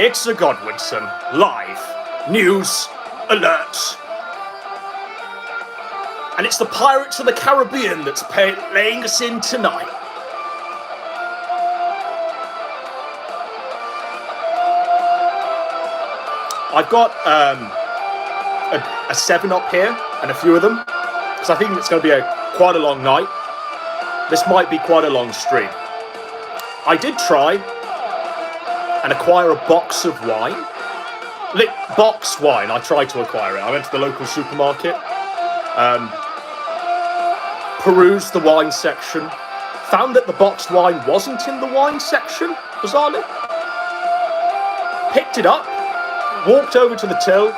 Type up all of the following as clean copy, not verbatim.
It's a Godwinson live news alert. And it's the Pirates of the Caribbean that's laying us in tonight. I've got a 7-Up here and a few of them because I think it's going to be quite a long night. This might be quite a long stream. I did try and acquire a box of wine. Boxed wine, I tried to acquire it. I went to the local supermarket, perused the wine section, found that the boxed wine wasn't in the wine section, bizarrely. Picked it up, walked over to the till,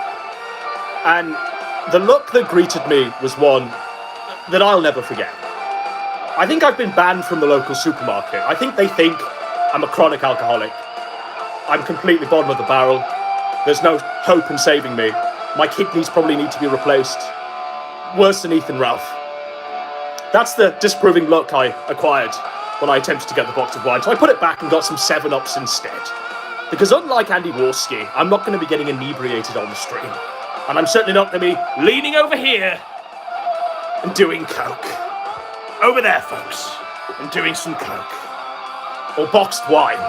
and the look that greeted me was one that I'll never forget. I think I've been banned from the local supermarket. I think they think I'm a chronic alcoholic. I'm completely bottom of the barrel. There's no hope in saving me. My kidneys probably need to be replaced. Worse than Ethan Ralph. That's the disproving look I acquired when I attempted to get the box of wine. So I put it back and got some 7-Ups instead. Because unlike Andy Warski, I'm not going to be getting inebriated on the stream. And I'm certainly not going to be leaning over here and doing coke. Over there, folks, and doing some coke. Or boxed wine.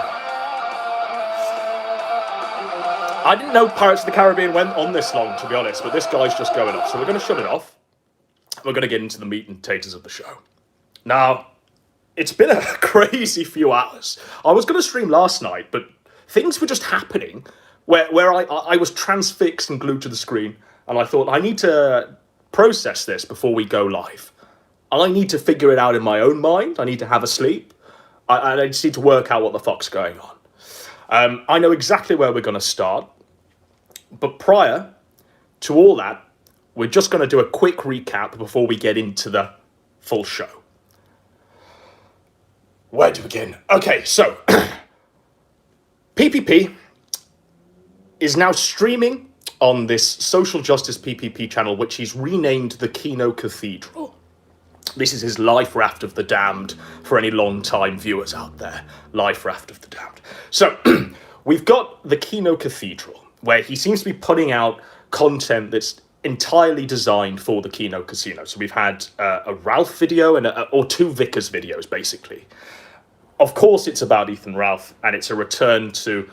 I didn't know Pirates of the Caribbean went on this long, to be honest, but this guy's just going off. So we're going to shut it off. We're going to get into the meat and potatoes of the show. Now, it's been a crazy few hours. I was going to stream last night, but things were just happening where I was transfixed and glued to the screen, and I thought, I need to process this before we go live. I need to figure it out in my own mind. I need to have a sleep. I just need to work out what the fuck's going on. I know exactly where we're going to start. But prior to all that, we're just going to do a quick recap before we get into the full show. Where to begin? Okay, so PPP is now streaming on this social justice PPP channel, which he's renamed the Kino Cathedral. This is his Life Raft of the Damned for any long-time viewers out there. Life Raft of the Damned. So we've got the Kino Cathedral, where he seems to be putting out content that's entirely designed for the Kino Casino. So we've had a Ralph video or two Vickers videos, basically. Of course, it's about Ethan Ralph, and it's a return to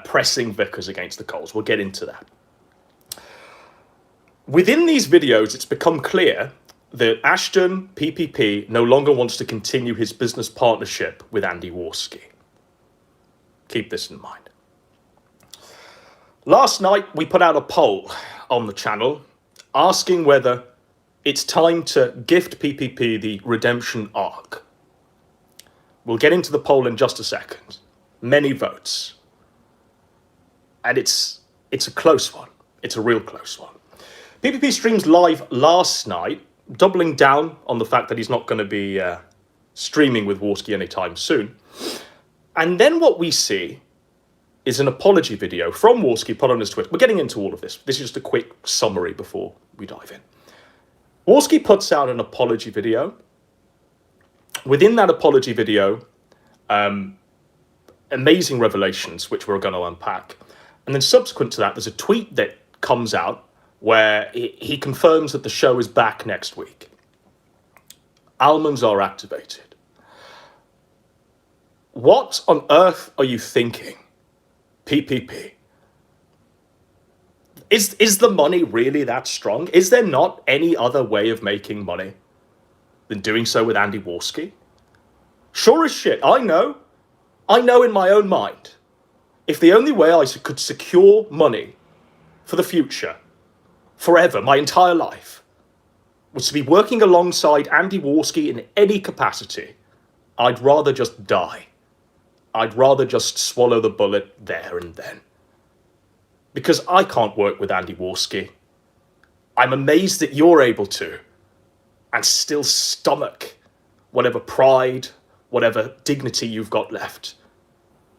pressing Vickers against the coals. We'll get into that. Within these videos, it's become clear that Ashton, PPP, no longer wants to continue his business partnership with Andy Warski. Keep this in mind. Last night, we put out a poll on the channel asking whether it's time to gift PPP the redemption arc. We'll get into the poll in just a second. Many votes. And it's a close one. It's a real close one. PPP streams live last night, doubling down on the fact that he's not going to be streaming with Warski anytime soon. And then what we see is an apology video from Warski put on his Twitter. We're getting into all of this. This is just a quick summary before we dive in. Warski puts out an apology video. Within that apology video, amazing revelations, which we're going to unpack. And then subsequent to that, there's a tweet that comes out where he confirms that the show is back next week. Almonds are activated. What on earth are you thinking, PPP? Is the money really that strong? Is there not any other way of making money than doing so with Andy Warski? Sure as shit, I know in my own mind, if the only way I could secure money for the future, forever, my entire life, was to be working alongside Andy Warski in any capacity, I'd rather just die. I'd rather just swallow the bullet there and then. Because I can't work with Andy Warski. I'm amazed that you're able to, and still stomach whatever pride, whatever dignity you've got left.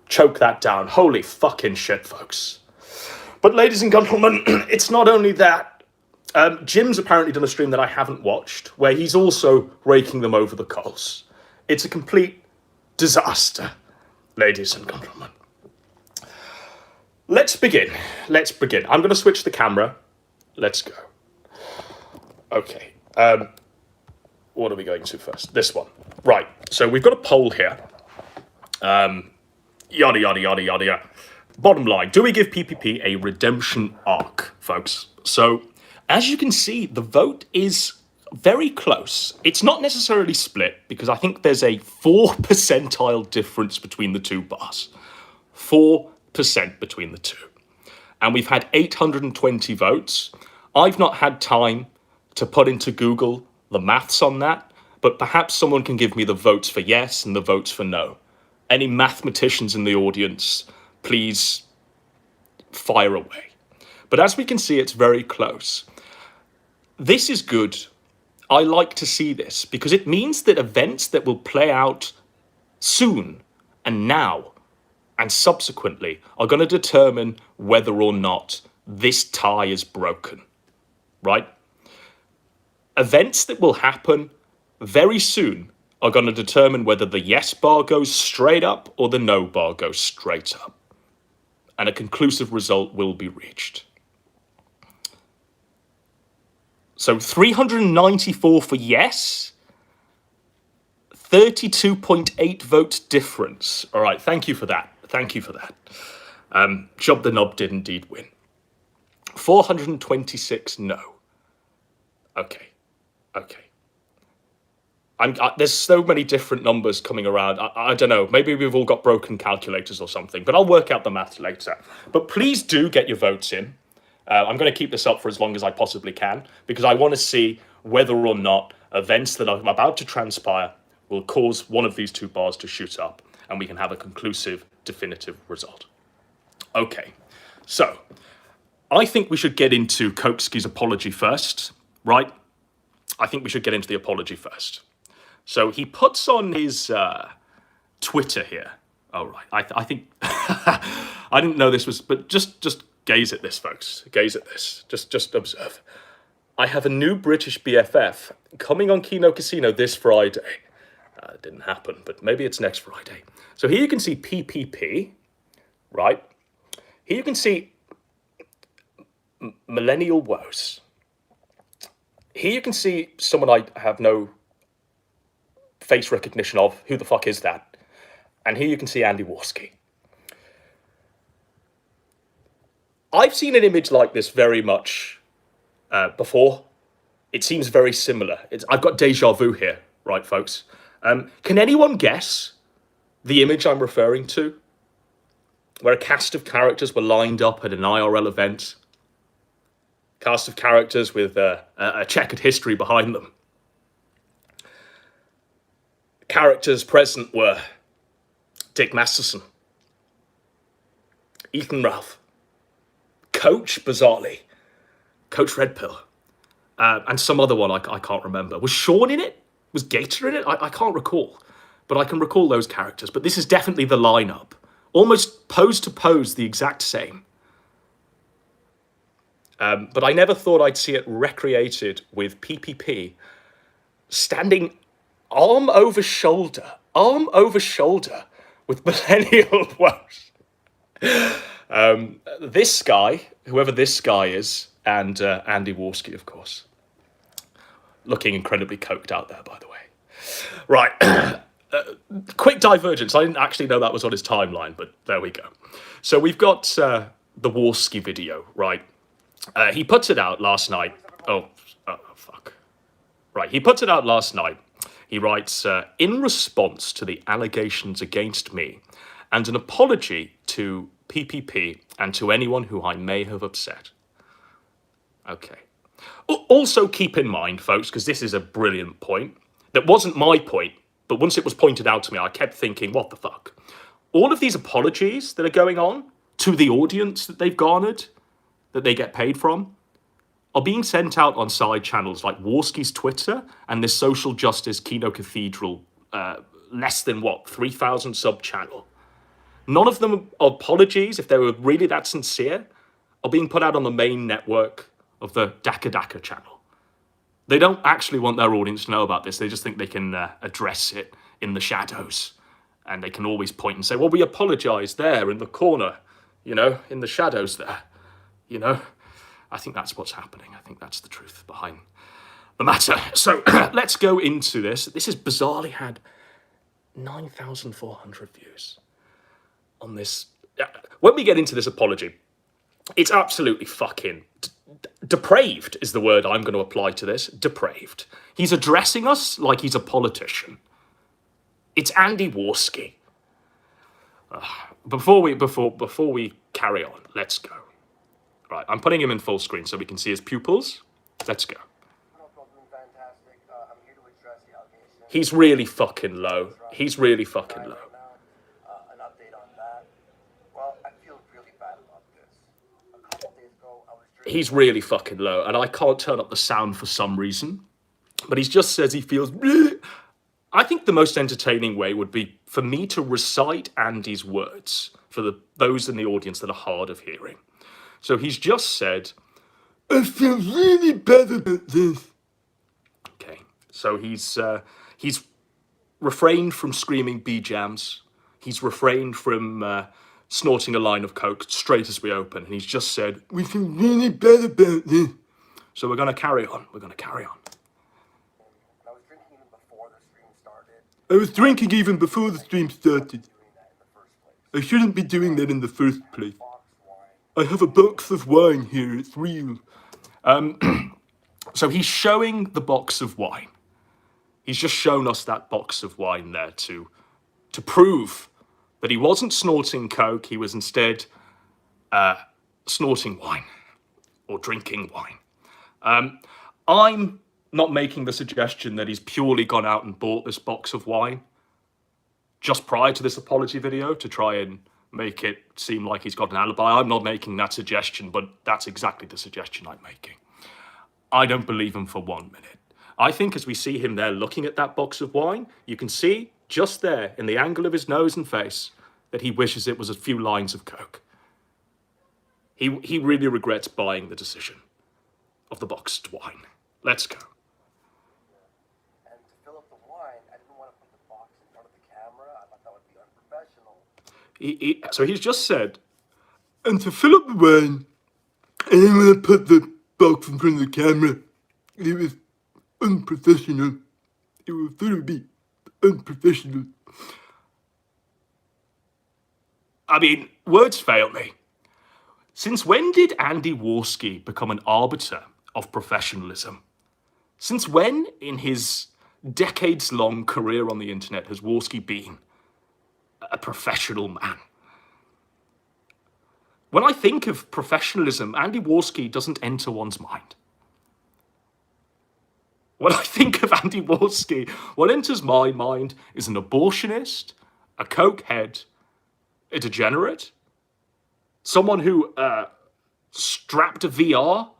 Choke that down. Holy fucking shit, folks. But ladies and gentlemen, it's not only that. Jim's apparently done a stream that I haven't watched, where he's also raking them over the coals. It's a complete disaster, ladies and gentlemen. Let's begin. Let's begin. I'm going to switch the camera. Let's go. Okay. What are we going to first? This one. Right. So we've got a poll here. Yada, yada, yada, yada, yada. Bottom line, do we give PPP a redemption arc, folks? So, as you can see, the vote is very close. It's not necessarily split, because I think there's a 4 percentile difference between the two bars. 4% between the two. And we've had 820 votes. I've not had time to put into Google the maths on that, but perhaps someone can give me the votes for yes and the votes for no. Any mathematicians in the audience, please fire away. But as we can see, it's very close. This is good. I like to see this because it means that events that will play out soon and now and subsequently are going to determine whether or not this tie is broken, right? Events that will happen very soon are going to determine whether the yes bar goes straight up or the no bar goes straight up. And a conclusive result will be reached. So 394 for yes, 32.8 vote difference. All right, thank you for that. Thank you for that. Job the Knob did indeed win. 426 no. Okay. There's so many different numbers coming around. I don't know. Maybe we've all got broken calculators or something, but I'll work out the maths later. But please do get your votes in. I'm going to keep this up for as long as I possibly can because I want to see whether or not events that I'm about to transpire will cause one of these two bars to shoot up and we can have a conclusive, definitive result. Okay, so I think we should get into Koksky's apology first, right? I think we should get into the apology first. So he puts on his Twitter here. Oh, right. I think I didn't know this was, but just gaze at this, folks. Gaze at this. Just observe. I have a new British BFF coming on Kino Casino this Friday. It didn't happen, but maybe it's next Friday. So here you can see PPP, right? Here you can see Millennial Woes. Here you can see someone I have no face recognition of. Who the fuck is that? And here you can see Andy Warski. I've seen an image like this very much before. It seems very similar. I've got deja vu here, right, folks? Can anyone guess the image I'm referring to? Where a cast of characters were lined up at an IRL event. Cast of characters with a checkered history behind them. Characters present were Dick Masterson, Ethan Ralph, Coach, bizarrely, Coach Red Pill, and some other one I can't remember. Was Sean in it? Was Gator in it? I can't recall, but I can recall those characters. But this is definitely the lineup. Almost pose to pose, the exact same. But I never thought I'd see it recreated with PPP standing arm over shoulder with Millennial Woes. This guy, whoever this guy is, and Andy Warski, of course. Looking incredibly coked out there, by the way. Right. Quick divergence. I didn't actually know that was on his timeline, but there we go. So we've got the Warski video, right? He puts it out last night. Oh, fuck. Right, he puts it out last night. He writes, in response to the allegations against me and an apology to PPP and to anyone who I may have upset. Okay. Also keep in mind, folks, because this is a brilliant point, that wasn't my point, but once it was pointed out to me, I kept thinking, what the fuck? All of these apologies that are going on to the audience that they've garnered, that they get paid from, are being sent out on side channels like Warski's Twitter and this social justice Kino Cathedral, less than, 3,000 sub channel. None of them are apologies, if they were really that sincere, are being put out on the main network of the Daka Daka channel. They don't actually want their audience to know about this. They just think they can address it in the shadows. And they can always point and say, well, we apologize there in the corner you know, in the shadows there, you know. I think that's what's happening. I think that's the truth behind the matter. So let's go into this. This has bizarrely had 9,400 views on this. When we get into this apology, it's absolutely fucking depraved is the word I'm going to apply to this. Depraved. He's addressing us like he's a politician. It's Andy Warski. Before we carry on, let's go. Right, I'm putting him in full screen so we can see his pupils. Let's go. He's really fucking low. He's really fucking low. An update on that. Well, I feel really bad about this. A couple days ago, I was drinking. He's really fucking low, and I can't turn up the sound for some reason. But he just says he feels. Bleh. I think the most entertaining way would be for me to recite Andy's words for those in the audience that are hard of hearing. So he's just said, I feel really bad about this. Okay, so he's refrained from screaming B-jams. He's refrained from snorting a line of coke straight as we open. And he's just said, we feel really bad about this. So we're going to carry on. We're going to carry on. I was drinking even before the stream started. I shouldn't be doing that in the first place. I have a box of wine here, it's real. So he's showing the box of wine. He's just shown us that box of wine there to prove that he wasn't snorting coke, he was instead snorting wine or drinking wine. I'm not making the suggestion that he's purely gone out and bought this box of wine just prior to this apology video to try and make it seem like he's got an alibi. I'm not making that suggestion, but that's exactly the suggestion I'm making. I don't believe him for 1 minute. I think as we see him there looking at that box of wine, you can see just there in the angle of his nose and face that he wishes it was a few lines of coke. He really regrets buying the decision of the boxed wine. Let's go. And to fill up the wine, I didn't want to put the box in front of the camera. I thought that would be unprofessional. So he's just said, and to fill up the wine, I didn't want to put the box in front of the camera. It was unprofessional. It was very unprofessional. I mean, words fail me. Since when did Andy Warski become an arbiter of professionalism? Since when, in his decades-long career on the internet, has Warski been a professional man? When I think of professionalism, Andy Warski doesn't enter one's mind. When I think of Andy Warski, what enters my mind is an abortionist, a cokehead, a degenerate, someone who strapped a VR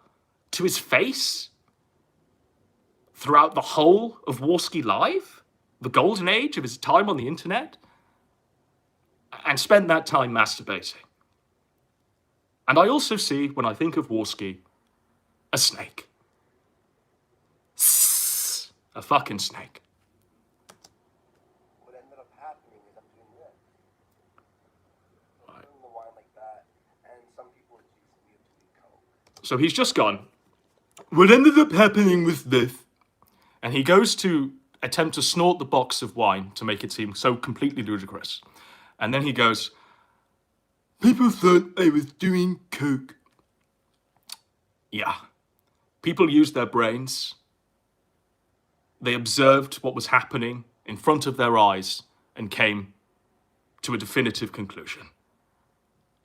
to his face throughout the whole of Warski Live, the golden age of his time on the internet, and spent that time masturbating. And I also see, when I think of Warski, a snake. A fucking snake. What ended up happening is I'm doing this. I'm doing the wine like that, and some people are accusing me of doing coke. So he's just gone, what ended up happening was this. And he goes to attempt to snort the box of wine to make it seem so completely ludicrous. And then he goes, people thought I was doing coke. Yeah. People used their brains. They observed what was happening in front of their eyes and came to a definitive conclusion.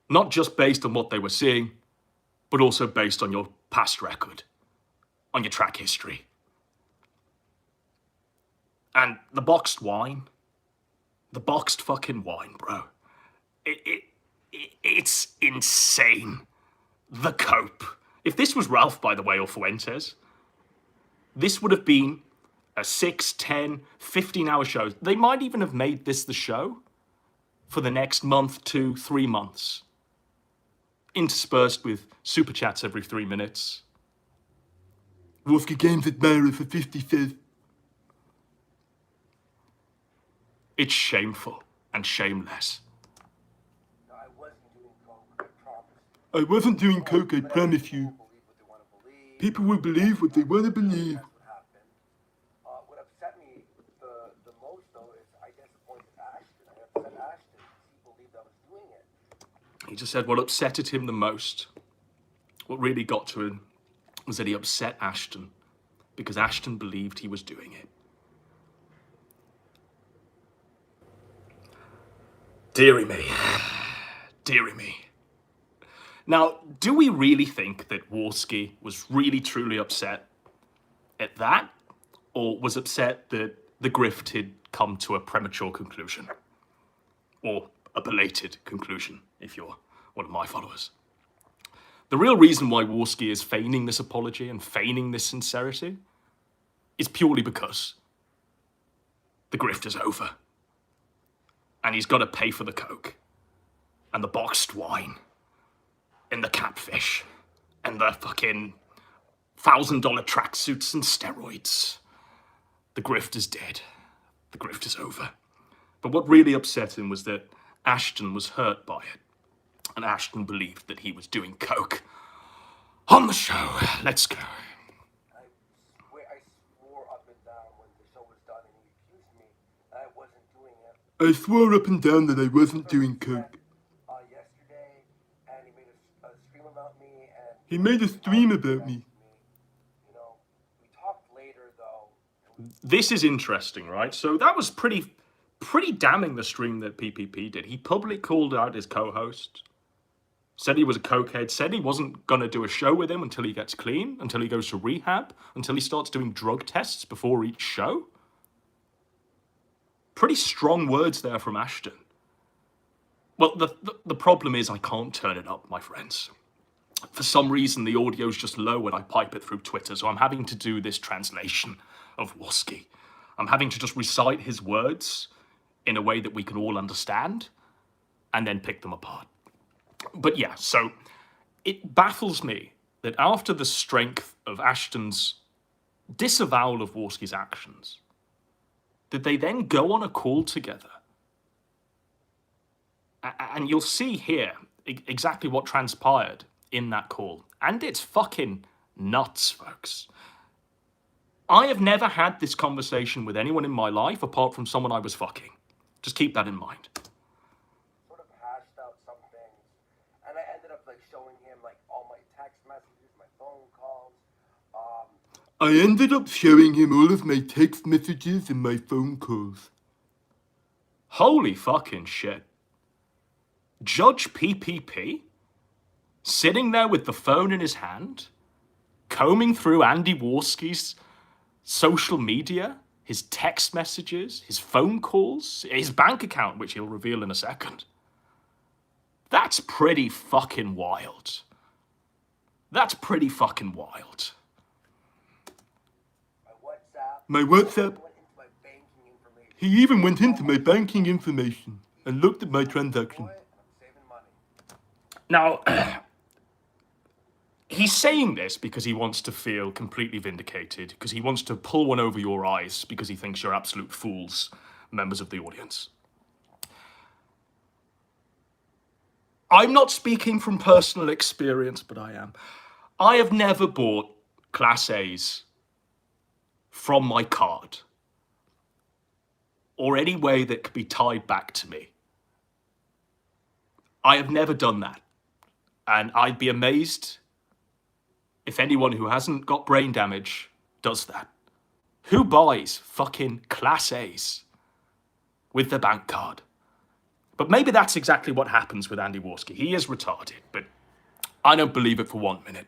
Not just based on what they were seeing, but also based on your past record, on your track history. And the boxed wine, the boxed fucking wine, bro, it's insane. The cope. If this was Ralph, by the way, or Fuentes, this would have been a 6, 10, 15-hour show. They might even have made this the show for the next month, 2, 3 months, interspersed with super chats every 3 minutes. Wolfie Games Admirer for 50 cents. It's shameful and shameless. No, I wasn't doing coke. I wasn't doing coke, I promise you. People will believe what they want to believe. People will believe what they want to believe. That's what happened. What upset me the most, though, is I disappointed Ashton. I upset Ashton because he believed I was doing it. He just said what upset him the most, what really got to him, was that he upset Ashton because Ashton believed he was doing it. Deary me. Deary me. Now, do we really think that Warski was really truly upset at that? Or was upset that the grift had come to a premature conclusion? Or a belated conclusion, if you're one of my followers. The real reason why Warski is feigning this apology and feigning this sincerity is purely because the grift is over. And he's got to pay for the coke, and the boxed wine, and the catfish, and the fucking $1,000 tracksuits and steroids. The grift is dead. The grift is over. But what really upset him was that Ashton was hurt by it. And Ashton believed that he was doing coke. On the show, let's go. I swore up and down when the show was done and he accused me that I wasn't doing it. I swore up and down that I wasn't doing coke. Yesterday, and he made a stream about me, and He made a stream about me. You know, we talked later though. This is interesting, right? So that was pretty damning, the stream that PPP did. He publicly called out his co-host, said he was a cokehead, said he wasn't going to do a show with him until he gets clean, until he goes to rehab, until he starts doing drug tests before each show. Pretty strong words there from Ashton. Well, the problem is I can't turn it up, my friends. For some reason, the audio's just low when I pipe it through Twitter, so I'm having to do this translation of Warski. I'm having to just recite his words in a way that we can all understand, and then pick them apart. But yeah, so it baffles me that after the strength of Ashton's disavowal of Warski's actions, did they then go on a call together? And you'll see here exactly what transpired in that call. And it's fucking nuts, folks. I have never had this conversation with anyone in my life apart from someone I was fucking. Just keep that in mind. Sort of hashed out some things. And I ended up showing him all my text messages, my phone calls. I ended up showing him all of my text messages and my phone calls. Holy fucking shit. Judge PPP, sitting there with the phone in his hand, combing through Andy Warski's social media, his text messages, his phone calls, his bank account, which he'll reveal in a second. That's pretty fucking wild. That's pretty fucking wild. My WhatsApp. He even went into my banking information and looked at my transaction. Now, he's saying this because he wants to feel completely vindicated, because he wants to pull one over your eyes, because he thinks you're absolute fools, members of the audience. I'm not speaking from personal experience, but I am. I have never bought Class A's from my card, or any way that could be tied back to me. I have never done that. And I'd be amazed if anyone who hasn't got brain damage does that. Who buys fucking Class A's with their bank card? But maybe that's exactly what happens with Andy Warski. He is retarded, but I don't believe it for 1 minute.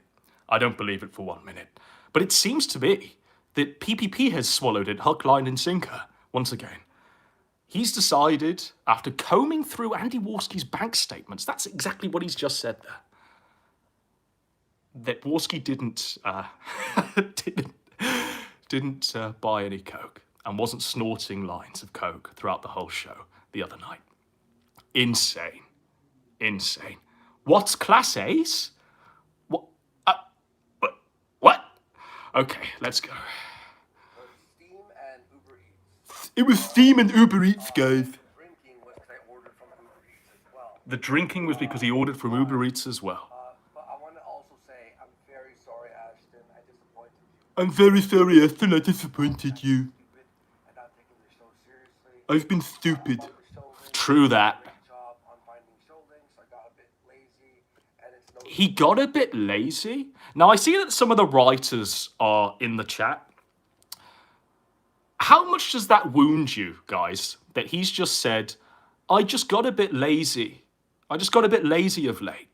I don't believe it for 1 minute. But it seems to me that PPP has swallowed it hook, line, and sinker once again. He's decided, after combing through Andy Warski's bank statements, that's exactly what he's just said there, that Warski didn't buy any coke and wasn't snorting lines of coke throughout the whole show the other night. Insane. Insane. What's Class A's? What? Okay, let's go. It was Steam and Uber Eats, guys. The drinking was because he ordered from Uber Eats as well. I'm very sorry, Aston, I disappointed you. and not taking their show seriously. I've been stupid. On the show links, True that. great job on finding show links. I got a bit lazy, and it's no. He got a bit lazy. Now, I see that some of the writers are in the chat. How much does that wound you, guys, that he's just said, I just got a bit lazy. I just got a bit lazy of late.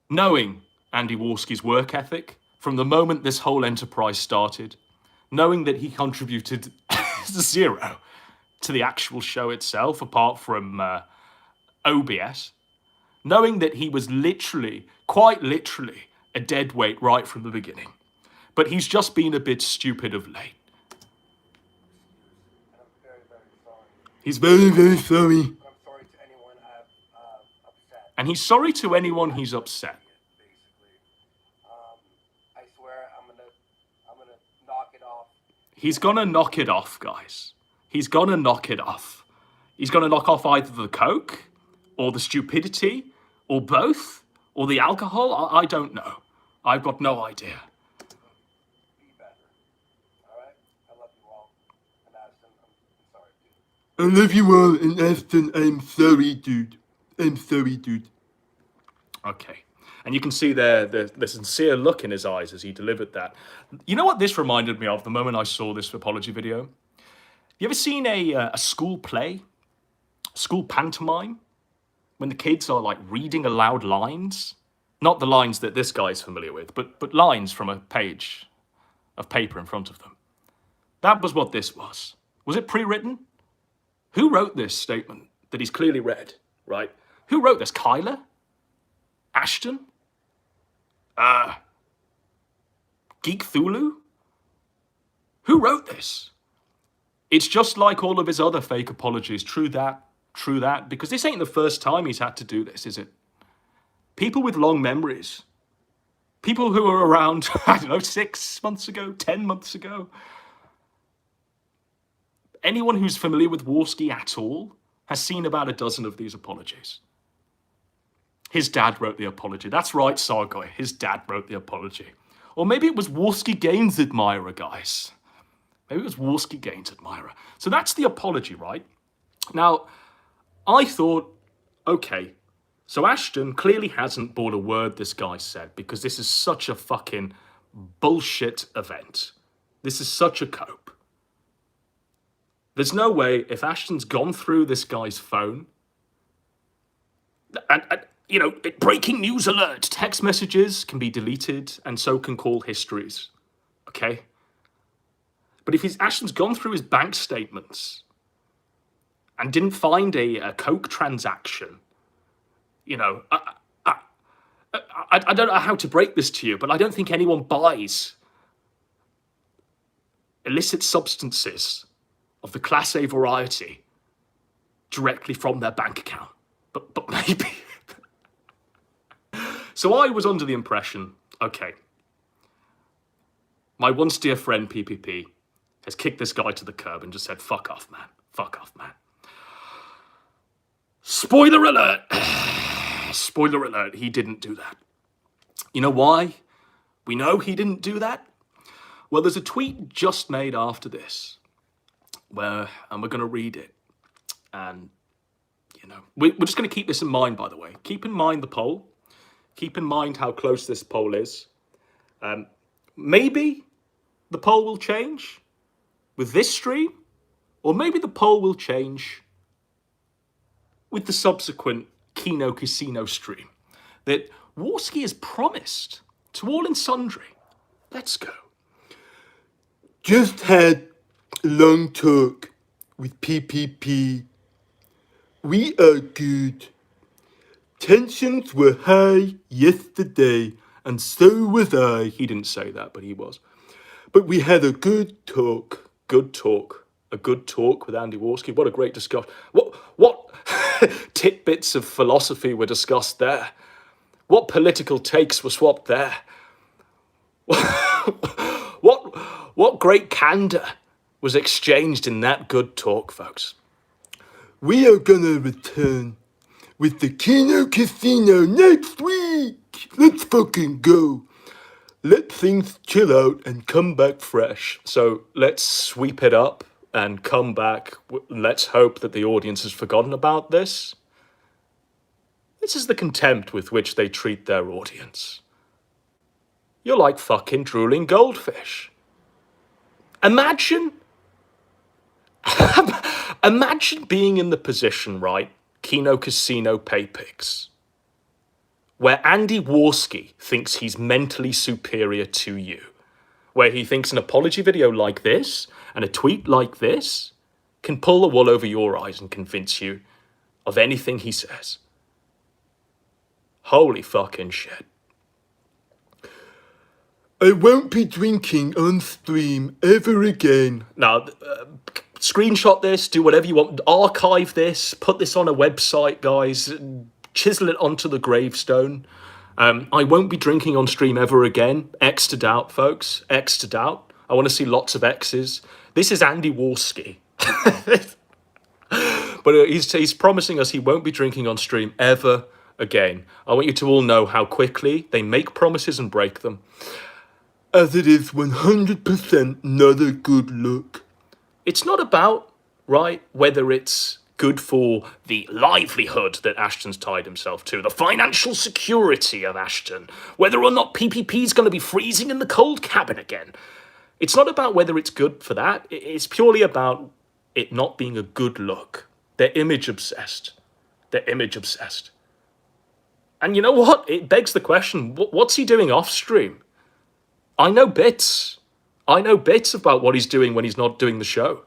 Knowing Andy Warski's work ethic from the moment this whole enterprise started, knowing that he contributed zero to the actual show itself, apart from OBS, knowing that he was literally, quite literally, a dead weight right from the beginning. But he's just been a bit stupid of late. And I'm very, very sorry. He's very, very sorry. I'm sorry to anyone I've upset. And he's sorry to anyone he's upset. Basically, I swear I'm gonna knock it off. He's gonna knock it off, guys. He's gonna knock it off. He's gonna knock off either the coke, or the stupidity, or both, or the alcohol. I don't know. I've got no idea. Be better. All right. I love you all. And Ashton, I'm sorry, dude. I love you all, and Aston, I'm sorry, dude. I'm sorry, dude. Okay. And you can see there the sincere look in his eyes as he delivered that. You know what this reminded me of the moment I saw this apology video? You ever seen a school play, school pantomime, when the kids are like reading aloud lines? Not the lines that this guy's familiar with, but lines from a page of paper in front of them. That was what this was. Was it pre-written? Who wrote this statement that he's clearly read, right? Who wrote this? Kyler? Ashton? Geek Thulu? Who wrote this? It's just like all of his other fake apologies. True that, because this ain't the first time he's had to do this, is it? People with long memories. People who were around, I don't know, 6 months ago, 10 months ago. Anyone who's familiar with Warski at all has seen about a dozen of these apologies. His dad wrote the apology. That's right, Sargoy. His dad wrote the apology. Or maybe it was Warski Gaines' admirer, guys. Maybe it was Warski Gaines' admirer. So that's the apology, right? Now, I thought, okay, so Ashton clearly hasn't bought a word this guy said, because this is such a fucking bullshit event. This is such a cope. There's no way, if Ashton's gone through this guy's phone, and you know, breaking news alert, text messages can be deleted, and so can call histories, okay? But if Ashton's gone through his bank statements and didn't find a coke transaction, you know, I don't know how to break this to you, but I don't think anyone buys illicit substances of the Class A variety directly from their bank account. But maybe. So I was under the impression, okay, my once dear friend PPP has kicked this guy to the curb and just said, fuck off, man. Fuck off, man. Spoiler alert. Spoiler alert, he didn't do that. You know why we know he didn't do that? Well, there's a tweet just made after this and we're going to read it. And, you know, we're just going to keep this in mind, by the way. Keep in mind the poll. Keep in mind how close this poll is. Maybe the poll will change with this stream, or maybe the poll will change with the subsequent Kino Casino stream that Warski has promised to all and sundry. Let's go. Just had a long talk with PPP. We are good. Tensions were high yesterday, and so was I. He didn't say that, but he was. But we had a good talk. Good talk. A good talk with Andy Warski. What a great discussion. What tidbits of philosophy were discussed there? What political takes were swapped there? What great candor was exchanged in that good talk, folks? We are gonna return with the Kino Casino next week. Let's fucking go. let things chill out and come back fresh. So let's sweep it up and come back. Let's hope that the audience has forgotten about this. This is the contempt with which they treat their audience. You're like fucking drooling goldfish. Imagine being in the position, right? Kino Casino pay pigs, where Andy Warski thinks he's mentally superior to you, where he thinks an apology video like this and a tweet like this can pull the wool over your eyes and convince you of anything he says. Holy fucking shit. I won't be drinking on stream ever again. Now, screenshot this, do whatever you want, archive this, put this on a website, guys, chisel it onto the gravestone. I won't be drinking on stream ever again. X to doubt, folks. X to doubt. I want to see lots of X's. This is Andy Warski. But he's promising us he won't be drinking on stream ever again. I want you to all know how quickly they make promises and break them. As it is 100% not a good look. It's not about, right, whether it's good for the livelihood that Ashton's tied himself to, the financial security of Ashton, whether or not PPP is going to be freezing in the cold cabin again. It's not about whether it's good for that. It's purely about it not being a good look. They're image obsessed. They're image obsessed. And you know what? It begs the question, what's he doing off stream? I know bits. I know bits about what he's doing when he's not doing the show.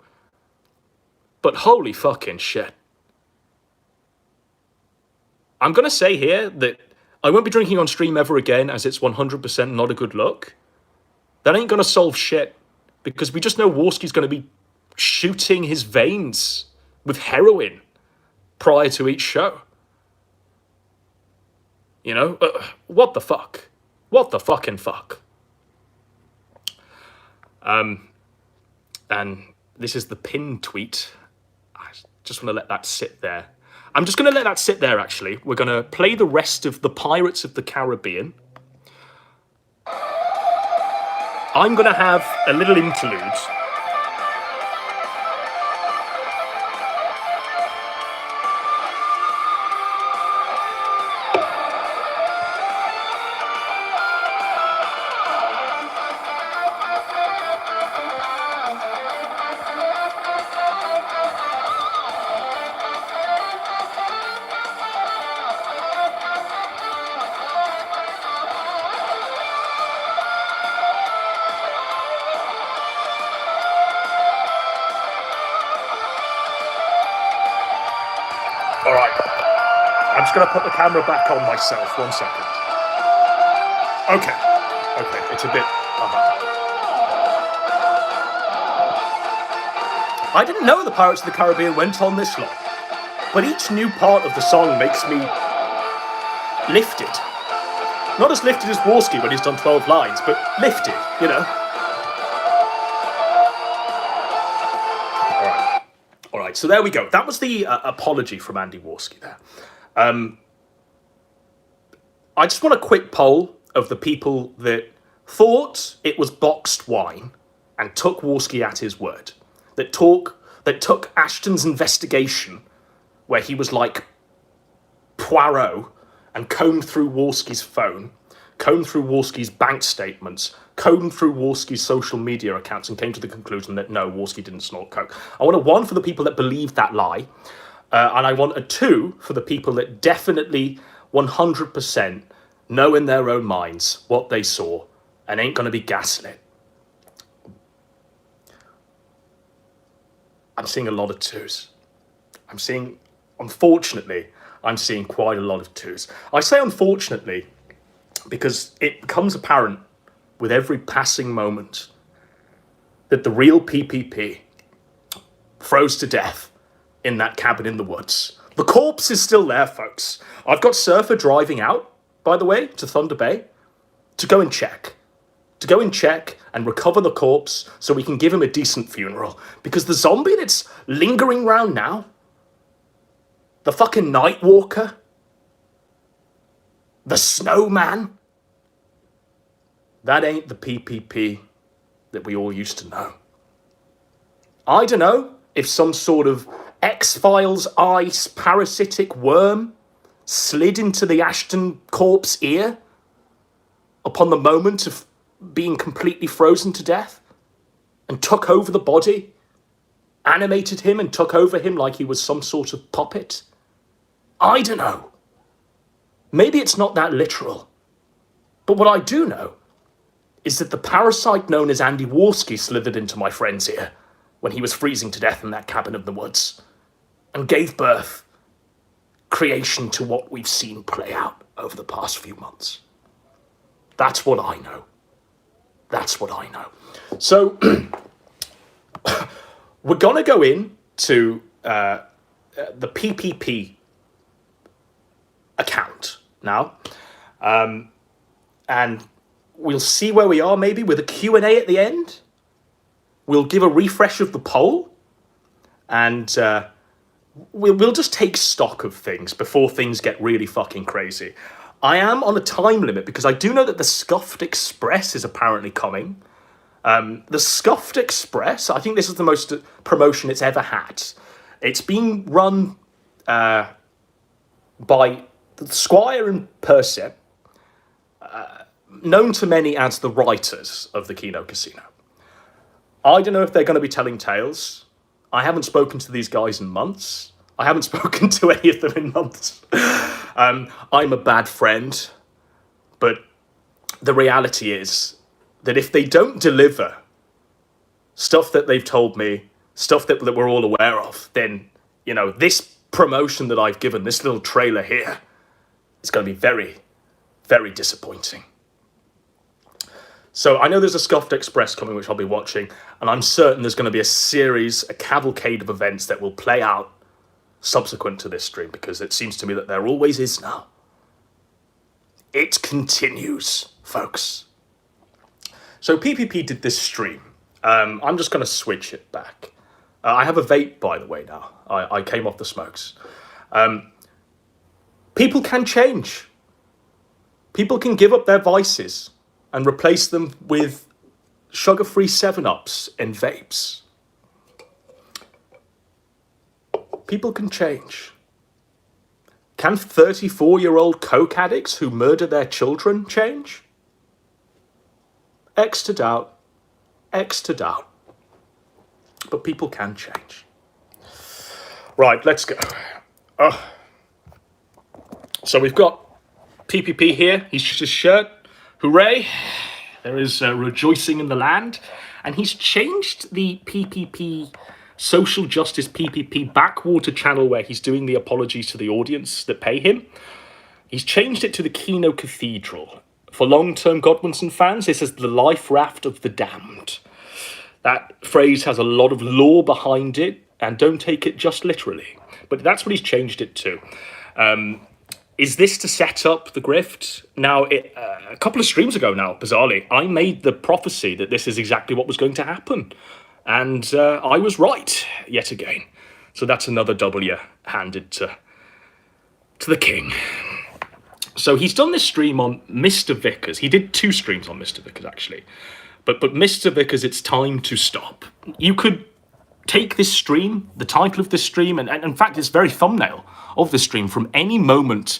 But holy fucking shit. I'm going to say here that I won't be drinking on stream ever again, as it's 100% not a good look. That ain't going to solve shit, because we just know Warski's going to be shooting his veins with heroin prior to each show. You know? What the fuck? What the fucking fuck? And this is the pinned tweet. I just want to let that sit there. I'm just going to let that sit there, actually. We're going to play the rest of the Pirates of the Caribbean. I'm going to have a little interlude. All right, I'm just going to put the camera back on myself. 1 second. Okay, it's a bit... I didn't know the Pirates of the Caribbean went on this long, but each new part of the song makes me lifted. Not as lifted as Warski when he's done 12 lines, but lifted, you know. All right, so there we go. That was the apology from Andy Warski there. I just want a quick poll of the people that thought it was boxed wine and took Warski at his word. That took Ashton's investigation, where he was like Poirot and combed through Warski's phone, combed through Warski's bank statements, combed through Warski's social media accounts, and came to the conclusion that no, Warski didn't snort coke. I want a 1 for the people that believed that lie, and I want a 2 for the people that definitely 100% know in their own minds what they saw and ain't going to be gaslit. I'm seeing a lot of 2s. Unfortunately, I'm seeing quite a lot of 2s. I say unfortunately because it becomes apparent with every passing moment that the real PPP froze to death in that cabin in the woods. The corpse is still there, folks. I've got Surfer driving out, by the way, to Thunder Bay to go and check. To go and check and recover the corpse so we can give him a decent funeral. Because the zombie that's lingering around now, the fucking Night Walker, the Snowman, That ain't the PPP that we all used to know. I don't know if some sort of X-Files ice parasitic worm slid into the Ashton corpse ear upon the moment of being completely frozen to death and took over the body, animated him and took over him like he was some sort of puppet. I don't know. Maybe it's not that literal. But what I do know is that the parasite known as Andy Warski slithered into my friend's ear when he was freezing to death in that cabin of the woods and gave birth, creation, to what we've seen play out over the past few months. That's what I know. That's what I know. So we're going to go into the PPP account now, and we'll see where we are maybe with a Q&A at the end. We'll give a refresh of the poll, and we'll just take stock of things before things get really fucking crazy. I am on a time limit because I do know that the Scuffed Express is apparently coming. The Scuffed Express, I think this is the most promotion it's ever had. It's being run by Squire and Persip, known to many as the writers of the Kino Casino. I don't know if they're going to be telling tales. I haven't spoken to these guys in months. I haven't spoken to any of them in months. I'm a bad friend, but the reality is that if they don't deliver stuff that they've told me, stuff that we're all aware of, then, you know, this promotion that I've given, this little trailer here, is going to be very, very disappointing. So I know there's a Scuffed Express coming, which I'll be watching, and I'm certain there's going to be a cavalcade of events that will play out subsequent to this stream, because it seems to me that there always is now. It continues, folks. So PPP did this stream. I'm just going to switch it back. I have a vape, by the way, now. I came off the smokes. People can change. People can give up their vices and replace them with sugar-free 7-Ups and vapes. People can change. Can 34-year-old coke addicts who murder their children change? X to doubt. X to doubt. But people can change. Right, let's go. So we've got PPP here. He's just his shirt. Hooray. There is rejoicing in the land. And he's changed the PPP, Social Justice PPP Backwater channel where he's doing the apologies to the audience that pay him. He's changed it to the Kino Cathedral. For long-term Godwinson fans, this is the life raft of the damned. That phrase has a lot of lore behind it, and don't take it just literally. But that's what he's changed it to. Is this to set up the grift? Now, a couple of streams ago now, bizarrely, I made the prophecy that this is exactly what was going to happen. And I was right, yet again. So that's another W handed to the king. So he's done this stream on Mr. Vickers. He did 2 streams on Mr. Vickers, actually. But Mr. Vickers, it's time to stop. You could take this stream, the title of this stream, and in fact, this very thumbnail of the stream from any moment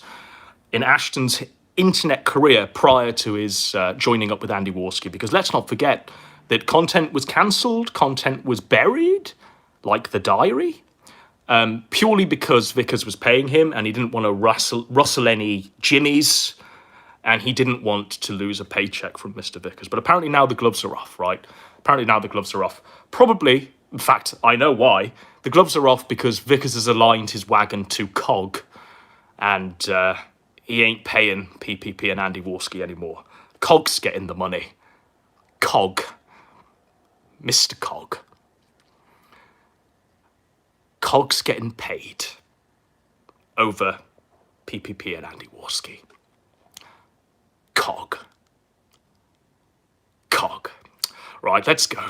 in Ashton's internet career prior to his joining up with Andy Warski. Because let's not forget that content was cancelled, content was buried, like the diary, purely because Vickers was paying him and he didn't want to rustle any jimmies, and he didn't want to lose a paycheck from Mr. Vickers. But apparently now the gloves are off, right? Apparently now the gloves are off. Probably, in fact, I know why. The gloves are off because Vickers has aligned his wagon to COG, and he ain't paying PPP and Andy Warski anymore. COG's getting the money. COG. Mr. COG. COG's getting paid over PPP and Andy Warski. COG. COG. Right, let's go.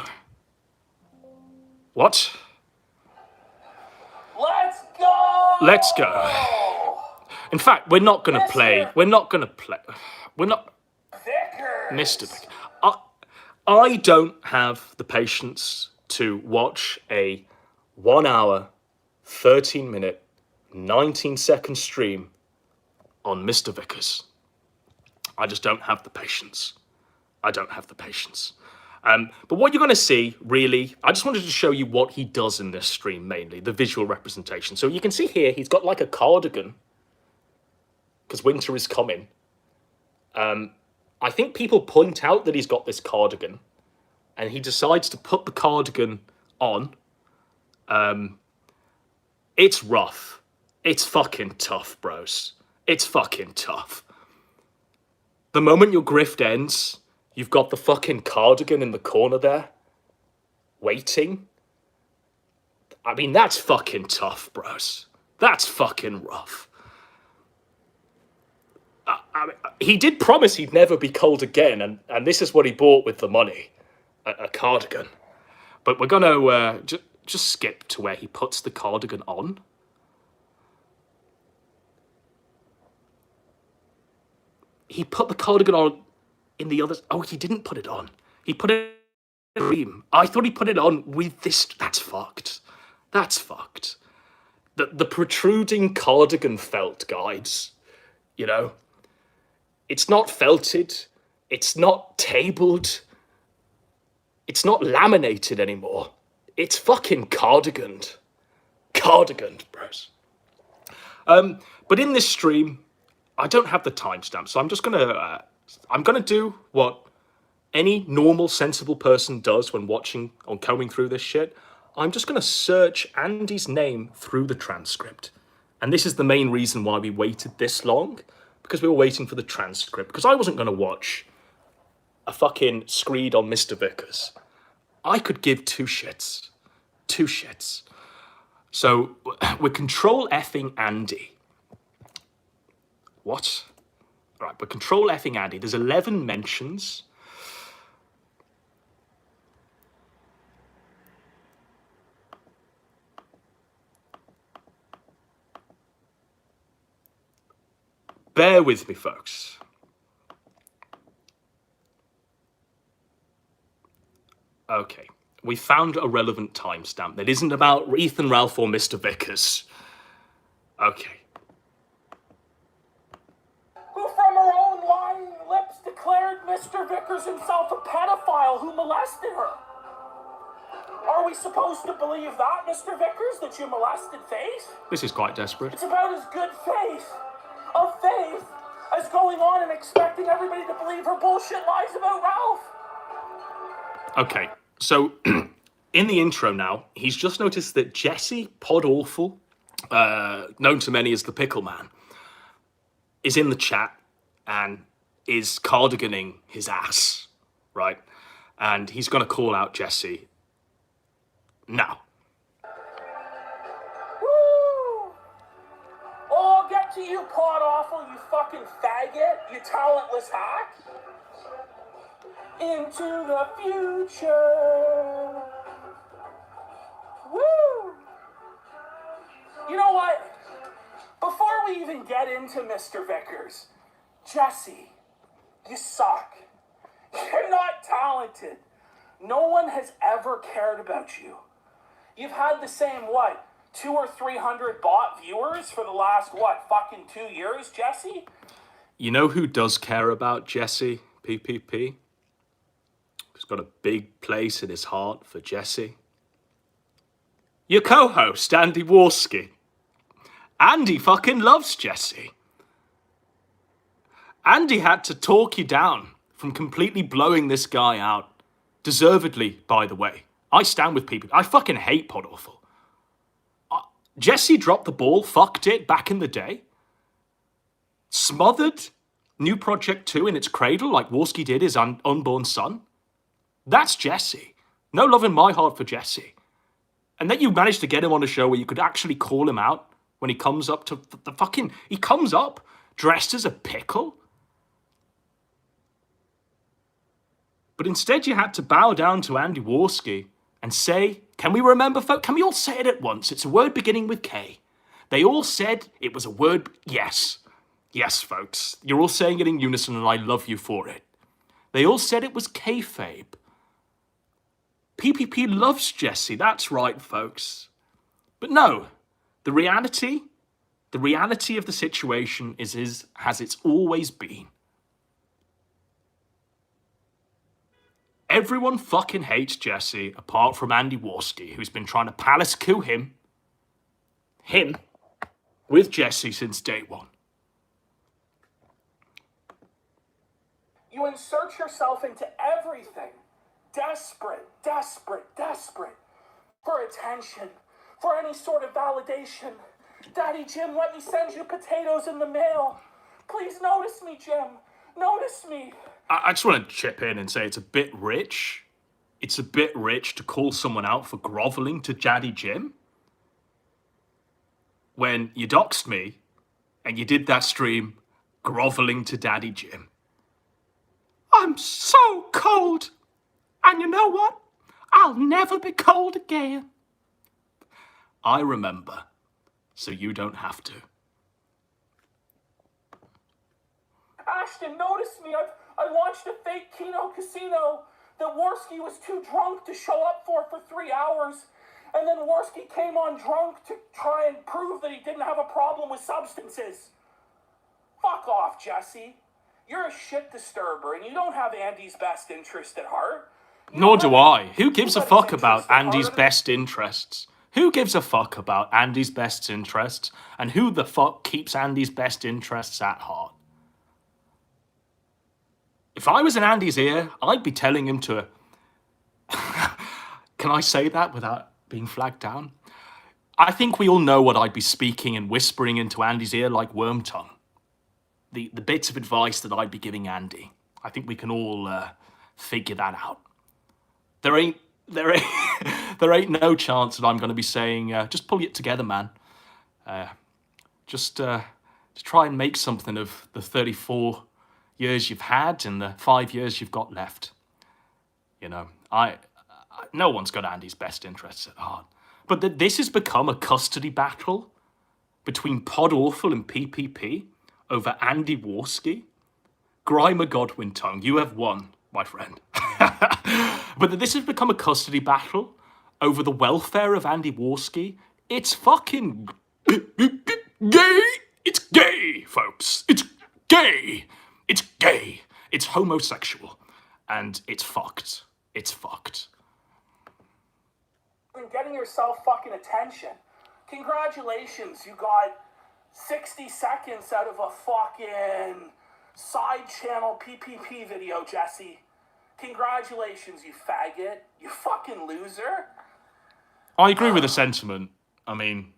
What? Let's go! Let's go. In fact, we're not going to play. We're not going to play. We're not. Vickers! Mr. Vickers. I don't have the patience to watch a 1 hour, 13 minute, 19-second stream on Mr. Vickers. I just don't have the patience. I don't have the patience. But what you're going to see, really, I just wanted to show you what he does in this stream, mainly, the visual representation. So you can see here, he's got like a cardigan, because winter is coming. I think people point out that he's got this cardigan, and he decides to put the cardigan on. It's rough. It's fucking tough, bros. It's fucking tough. The moment your grift ends, you've got the fucking cardigan in the corner there, waiting. I mean, that's fucking tough, bros. That's fucking rough. He did promise he'd never be cold again, and this is what he bought with the money, a cardigan. But we're going to just skip to where he puts the cardigan on. He put the cardigan on in the other... Oh, he didn't put it on. He put it in the dream. I thought he put it on with this... That's fucked. That's fucked. The protruding cardigan felt, guys. You know? It's not felted. It's not tabled. It's not laminated anymore. It's fucking cardiganed. Cardiganed, bros. But in this stream, I don't have the timestamp, so I'm just gonna... I'm gonna do what any normal, sensible person does when watching or combing through this shit. I'm just gonna search Andy's name through the transcript. And this is the main reason why we waited this long. Because we were waiting for the transcript. Because I wasn't gonna watch a fucking screed on Mr. Vickers. I could give two shits. Two shits. So, we're control effing Andy. What? Right, we're control effing Andy. There's 11 mentions. Bear with me, folks. Okay, we found a relevant timestamp that isn't about Ethan Ralph or Mr. Vickers. Okay. Who from her own lying lips declared Mr. Vickers himself a pedophile who molested her? Are we supposed to believe that, Mr. Vickers, that you molested Faith? This is quite desperate. It's about as good faith as going on and expecting everybody to believe her bullshit lies about Ralph. Okay, so in the intro now, he's just noticed that Jesse Podawful, known to many as the Pickle Man, is in the chat and is cardiganing his ass, right? And he's going to call out Jesse now. Woo! Oh, get to you, Podawful, you fucking faggot, you talentless hack. Into the future. Woo! You know what? Before we even get into Mr. Vickers, Jesse, you suck. You're not talented. No one has ever cared about you. You've had the same, 200 or 300 bot viewers for the last, fucking 2 years, Jesse? You know who does care about Jesse, PPP? Who's got a big place in his heart for Jesse? Your co-host, Andy Warski. Andy fucking loves Jesse. Andy had to talk you down from completely blowing this guy out. Deservedly, by the way. I stand with people. I fucking hate Podawful. Jesse dropped the ball, fucked it back in the day. Smothered New Project 2 in its cradle like Warski did his unborn son. That's Jesse. No love in my heart for Jesse. And then you managed to get him on a show where you could actually call him out when he comes up to the fucking... He comes up dressed as a pickle. But instead you had to bow down to Andy Warski and say, can we remember, folks? Can we all say it at once? It's a word beginning with K. They all said it was a word... Yes. Yes, folks. You're all saying it in unison and I love you for it. They all said it was kayfabe. PPP loves Jesse. That's right, folks. But no, the reality of the situation is as it's always been. Everyone fucking hates Jesse, apart from Andy Warski, who's been trying to palace coup him, with Jesse since day one. You insert yourself into everything. Desperate for attention, for any sort of validation. Daddy Jim, let me send you potatoes in the mail. Please notice me, Jim. Notice me. I just want to chip in and say it's a bit rich. It's a bit rich to call someone out for groveling to Daddy Jim when you doxed me and you did that stream groveling to Daddy Jim. I'm so cold. And you know what? I'll never be cold again. I remember, so you don't have to. Ashton, notice me. I launched a fake Keno casino that Warski was too drunk to show up for 3 hours. And then Warski came on drunk to try and prove that he didn't have a problem with substances. Fuck off, Jesse. You're a shit disturber, and you don't have Andy's best interest at heart. Nor do I. Who gives a fuck about Andy's best interests? Who gives a fuck about Andy's best interests? And who the fuck keeps Andy's best interests at heart? If I was in Andy's ear, I'd be telling him to... Can I say that without being flagged down? I think we all know what I'd be speaking and whispering into Andy's ear like worm tongue. The bits of advice that I'd be giving Andy. I think we can all figure that out. There ain't no chance that I'm going to be saying, just pull it together, man. Just try and make something of the 34 years you've had and the 5 years you've got left. You know, no one's got Andy's best interests at heart. But this has become a custody battle between Pod Awful and PPP over Andy Warski. Grimer Godwin Tongue, you have won, my friend. But this has become a custody battle over the welfare of Andy Warski. It's fucking gay. It's gay, folks. It's gay. It's gay. It's homosexual. And it's fucked. It's fucked. And getting yourself fucking attention. Congratulations, you got 60 seconds out of a fucking side channel PPP video, Jesse. Congratulations, you faggot. You fucking loser. I agree with the sentiment. I mean,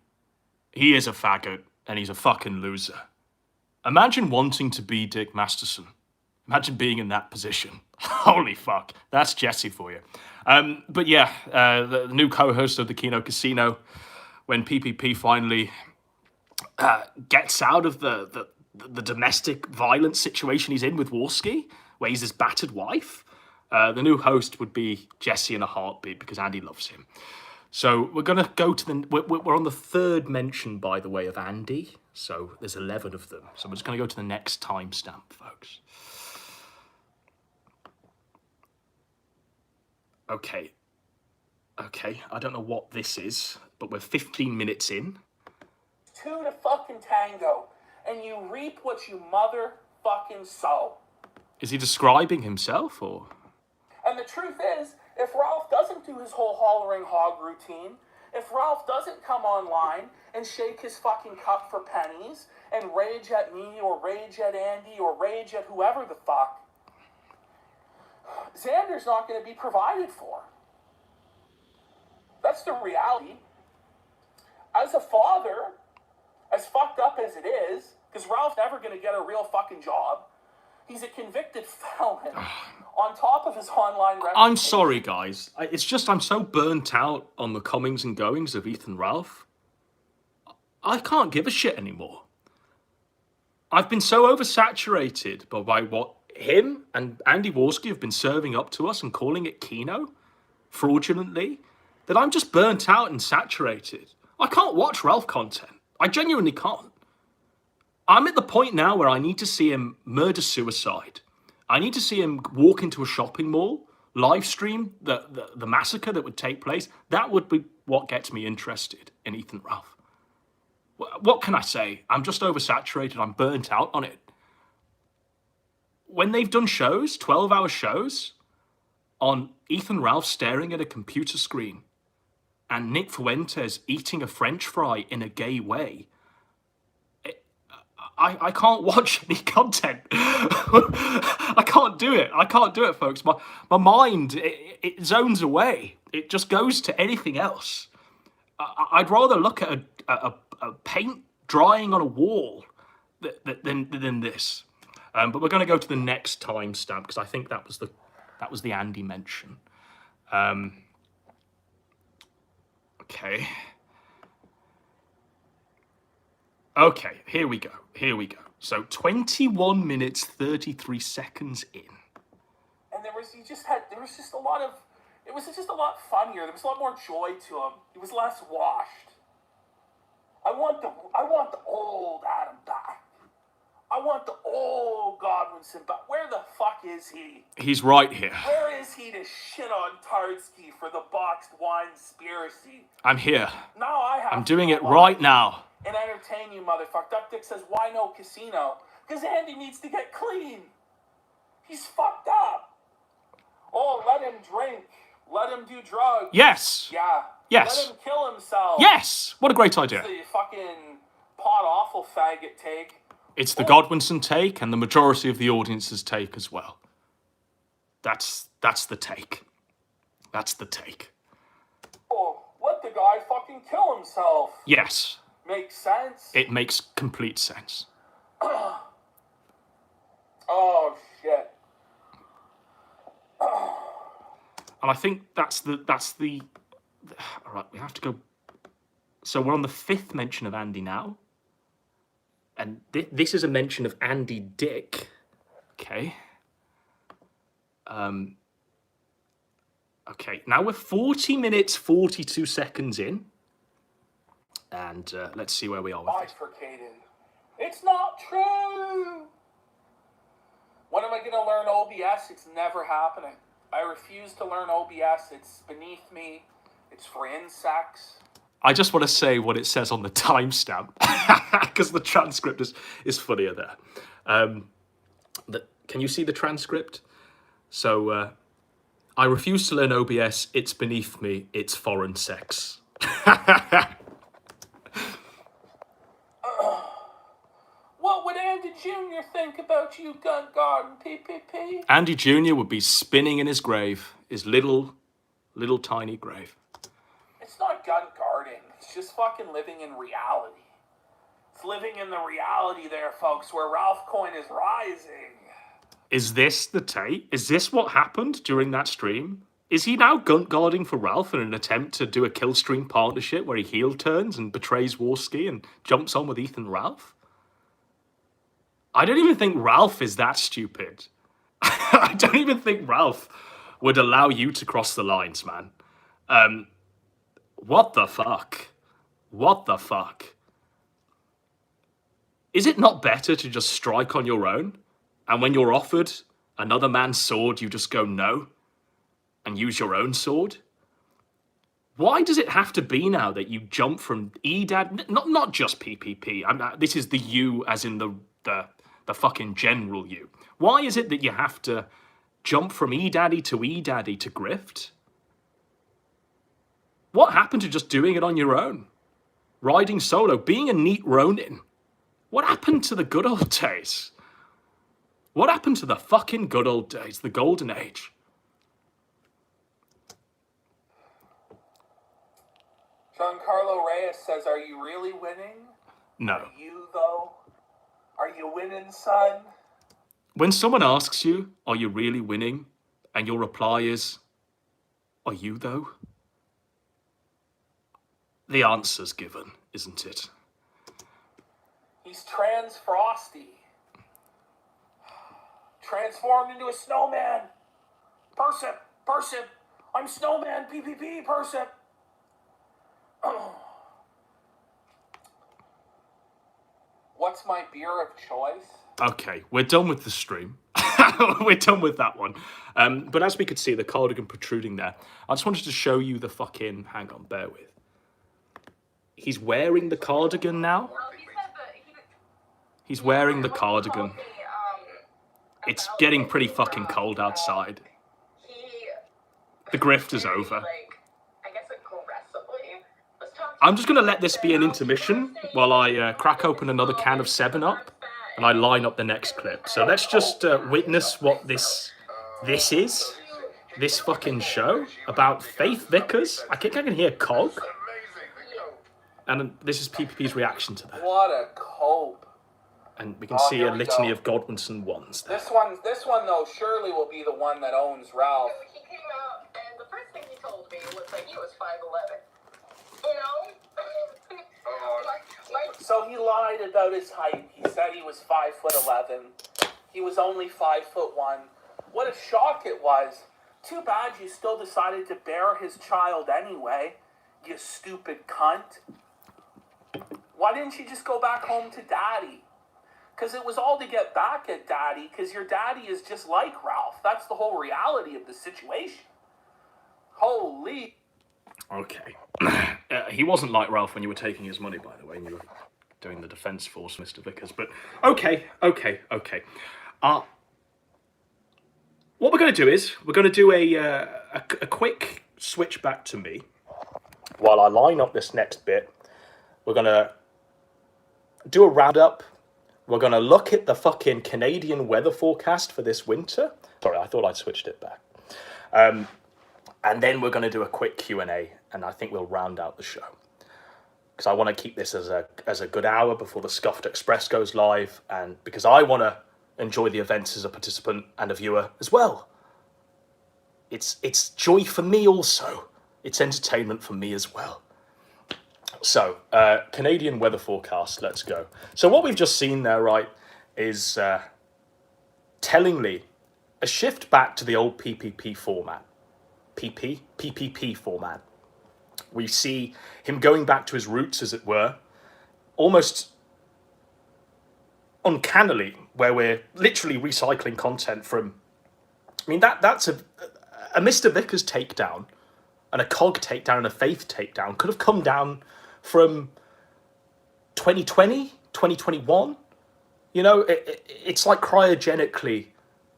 he is a faggot and he's a fucking loser. Imagine wanting to be Dick Masterson. Imagine being in that position. Holy fuck. That's Jesse for you. But yeah, the new co-host of the Keno Casino, when PPP finally gets out of the domestic violence situation he's in with Warski, where he's his battered wife, the new host would be Jesse in a heartbeat because Andy loves him. So we're going to go to we're on the third mention, by the way, of Andy. So there's 11 of them. So we're just going to go to the next timestamp, folks. Okay, I don't know what this is, but we're 15 minutes in. 2 to fucking tango, and you reap what you motherfucking sow. Is he describing himself, or? And the truth is, if Ralph doesn't do his whole hollering hog routine, if Ralph doesn't come online and shake his fucking cup for pennies and rage at me or rage at Andy or rage at whoever the fuck, Xander's not going to be provided for. That's the reality. As a father, as fucked up as it is, because Ralph's never going to get a real fucking job, he's a convicted felon on top of his online reputation. I'm sorry, guys. It's just I'm so burnt out on the comings and goings of Ethan Ralph. I can't give a shit anymore. I've been so oversaturated by what him and Andy Warski have been serving up to us and calling it Keno fraudulently, that I'm just burnt out and saturated. I can't watch Ralph content. I genuinely can't. I'm at the point now where I need to see him murder-suicide. I need to see him walk into a shopping mall, live stream the massacre that would take place, that would be what gets me interested in Ethan Ralph. What can I say? I'm just oversaturated. I'm burnt out on it. When they've done shows, 12-hour shows, on Ethan Ralph staring at a computer screen and Nick Fuentes eating a French fry in a gay way, I can't watch any content. I can't do it. I can't do it, folks. My mind, it zones away. It just goes to anything else. I'd rather look at a paint drying on a wall than this. But we're going to go to the next timestamp because I think that was the Andy mention. Okay. Okay, here we go. So 21 minutes 33 seconds in. And it was just a lot funnier. There was a lot more joy to him. He was less washed. I want the old Adam back. I want the old Godwinson back. Where the fuck is he? He's right here. Where is he to shit on Tardsky for the boxed wine conspiracy? I'm here. Now I'm doing it right now. And entertain you, motherfucker. Duck Dick says, why no casino? Because Andy needs to get clean. He's fucked up. Oh, let him drink. Let him do drugs. Yes. Yeah. Yes. Let him kill himself. Yes. What a great idea. It's the fucking pot awful faggot take. It's the Godwinson take and the majority of the audience's take as well. That's the take. That's the take. Oh, let the guy fucking kill himself. Yes. Makes sense. It makes complete sense. Oh, shit. And I think that's the. All right, we have to go. So we're on the 5th mention of Andy now. And this is a mention of Andy Dick. Okay. Okay, now we're 40 minutes, 42 seconds in. And let's see where we are with this. Bifurcated. It's not true. When am I going to learn OBS? It's never happening. I refuse to learn OBS. It's beneath me. It's for insects. I just want to say what it says on the timestamp because the transcript is funnier there. Can you see the transcript? So, I refuse to learn OBS. It's beneath me. It's foreign sex. What would Andy Jr. think about you, Gun Garden PPP? Andy Jr. would be spinning in his grave, his little tiny grave. It's not gun guarding. It's just fucking living in reality. It's living in the reality there, folks, where Ralph Coin is rising. Is this the tape? Is this what happened during that stream? Is he now gun guarding for Ralph in an attempt to do a kill stream partnership where he heel turns and betrays Warski and jumps on with Ethan Ralph? I don't even think Ralph is that stupid. I don't even think Ralph would allow you to cross the lines, man. What the fuck? What the fuck? Is it not better to just strike on your own? And when you're offered another man's sword, you just go no? And use your own sword? Why does it have to be now that you jump from EDAD? Not just PPP. This is the you as in the fucking general you. Why is it that you have to jump from eDaddy to grift? What happened to just doing it on your own? Riding solo, being a neat Ronin. What happened to the good old days? What happened to the fucking good old days, the golden age? Giancarlo Reyes says, are you really winning? No. Are you, though? Are you winning, son? When someone asks you, are you really winning? And your reply is, are you, though? The answer's given, isn't it? He's trans frosty. Transformed into a snowman. Person. I'm snowman, PPP, person. What's my beer of choice? Okay, we're done with the stream. we're done with that one. But as we could see, the cardigan protruding there. I just wanted to show you the fucking... Hang on, bear with. He's wearing the cardigan now. He's wearing the cardigan. It's getting pretty fucking cold outside. The grift is over. I'm just going to let this be an intermission while I crack open another can of 7-Up and I line up the next clip. So let's just witness what this is. This fucking show about Faith Vickers. I think I can hear Cog. And this is PPP's reaction to that. What a cope. And we can see a litany of Godwinson ones there. This one though, surely will be the one that owns Ralph. He came out, and the first thing he told me was that he was 5'11". You know? So he lied about his height. He said he was 5'11". He was only 5'1". What a shock it was. Too bad you still decided to bear his child anyway, you stupid cunt. Why didn't you just go back home to Daddy? Because it was all to get back at Daddy, because your daddy is just like Ralph. That's the whole reality of the situation. Holy... Okay. He wasn't like Ralph when you were taking his money, by the way, and you were doing the defence force, Mr. Vickers. But okay. What we're going to do is, we're going to do a quick switch back to me. While I line up this next bit, we're going to do a roundup. We're going to look at the fucking Canadian weather forecast for this winter. Sorry, I thought I'd switched it back. And then we're going to do a quick Q&A, and I think we'll round out the show. Because I want to keep this as a good hour before the Scuffed Express goes live, and because I want to enjoy the events as a participant and a viewer as well. It's joy for me also. It's entertainment for me as well. So, Canadian weather forecast, let's go. So what we've just seen there, right, is tellingly a shift back to the old PPP format. PPP format. We see him going back to his roots, as it were, almost uncannily, where we're literally recycling content from... I mean, that's a Mr. Vickers takedown and a Cog takedown and a Faith takedown could have come down from 2020, 2021. You know, it's like cryogenically